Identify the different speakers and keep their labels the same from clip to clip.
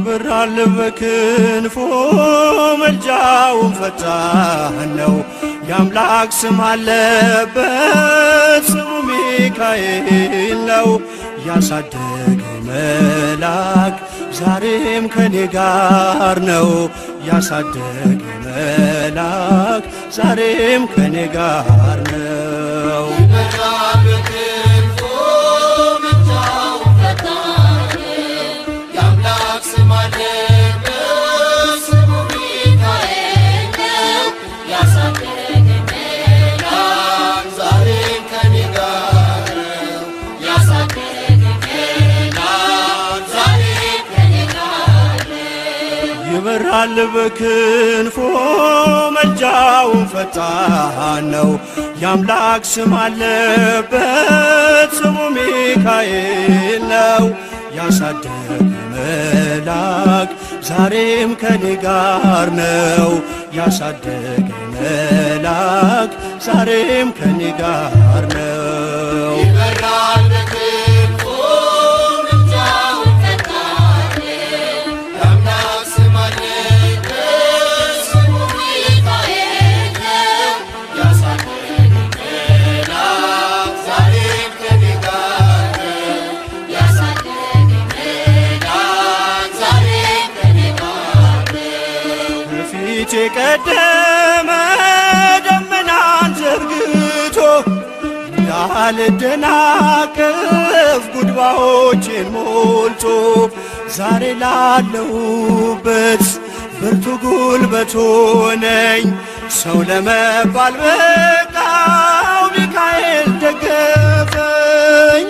Speaker 1: ይበራል በክንፎ መልጃውን ፈጣን ነው። የአምላክ ስም አለበት ስሙ ሚካኤል ነው። ያሳደገኝ መልአክ ዛሬም ከኔ ጋር ነው። ያሳደገኝ መልአክ ዛሬም ከኔ ጋር ነው። ይበራል በክንፎ መልጃውን ፈጣን ነው። የአምላክ ስም አለበት ስሙ ሚካኤል ነው። ያሳደገኝ መልአክ ዛሬም ከኔ ጋር ነው። ያሳደገኝ መልአክ ዛሬም ከኔ ጋር ነው። የቀደመ ደመናን ዘርግቶ እንዳልደናቀፍ ጉድባዎቼን ሞልቶ ዛሬ ላለሁበት ብርቱ ጉልበት ሆነኝ። ሰው ለመባል በቃው ሚካኤል ደገፈኝ።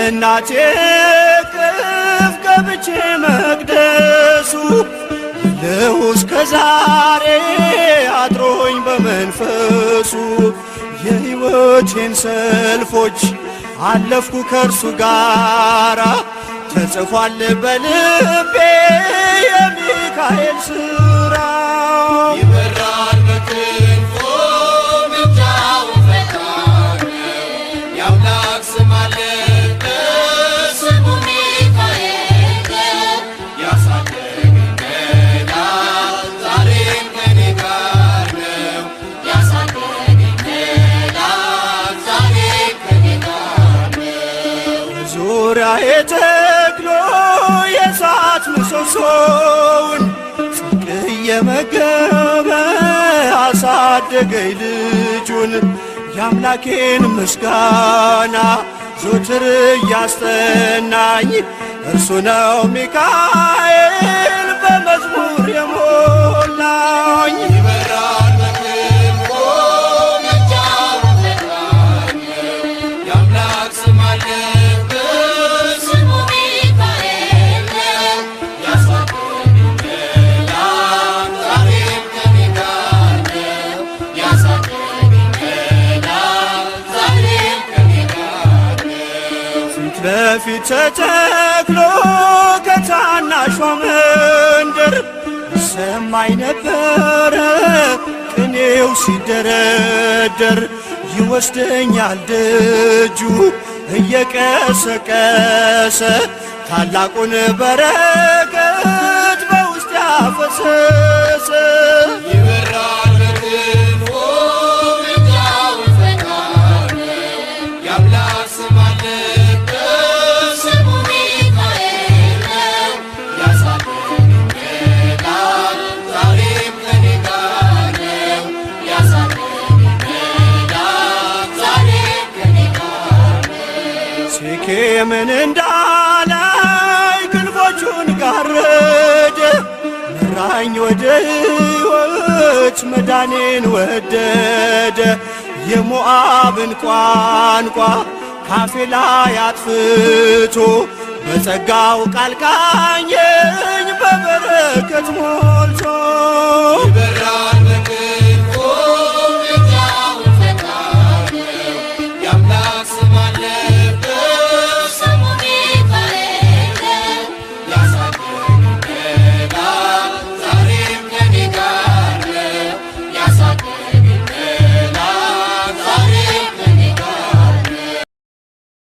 Speaker 1: እናቴ ቅፍ ገብቼ መቅደሱ ልሁ እስከ ዛሬ አድሮኝ በመንፈሱ የሕይወቴን ሰልፎች አለፍኩ ከእርሱ ጋራ ተጽፏል በልቤ የሚካኤል ሥራ። ይበራል በክንፎ መልጃውን ፈጣን የአምላክ ስም አለበት ስሙ ሚካኤል ያሳደገኝ መልአክ ዛሬም ከኔ ጋር ነው። ያሳደገኝ መልአክ ዛሬም ከኔ ጋር ነው። ዙሪያዬ ተክሎ የእሳት ምሰሶውን ጽድቅ እየመገበ አሳደገኝ ልጁን። የአምላኬን ምስጋና ዞትር እያስጠናኝ እርሱ ነው ሚካኤል በመዝሙር የሞላኝ። ይበራል በክንፎ መልጃውን ፈጣን የአምላክ ስም አለበት ስሙ ሚካኤል ያሳደገኝ መልአክ ዛሬም ከኔ ጋር ነው። ያሳደገኝ መልአክ ዛሬም ከኔ ጋር ነው። ፊት ለፊት ተተክሎ ከታናሿ መንደር ሰማይ ነበረ ቅኔው ሲደረደር። ይወስደኛል ደጁ እየቀሰቀሰ ታላቁን በረከት በውስጥ ያፈሰሰ። ይበራል በክንፎ መልጃውን ፈጣን የአምላክ ስም አለበት ስሙ ሚካኤል ያሳደገኝ መልአክ ዛሬም ከኔ ጋር ነው። ያሳደገኝ መልአክ ዛሬም ከኔ ጋር ነው። ሴኬምን እንዳላይ ክንፎቹን ጋረደ መራኝ ወደ ሕይወት መዳኔን ወደደ። የሞዓብን ቋንቋ ካፌ ላይ አጥፍቶ በጸጋው ቃል ቃኘ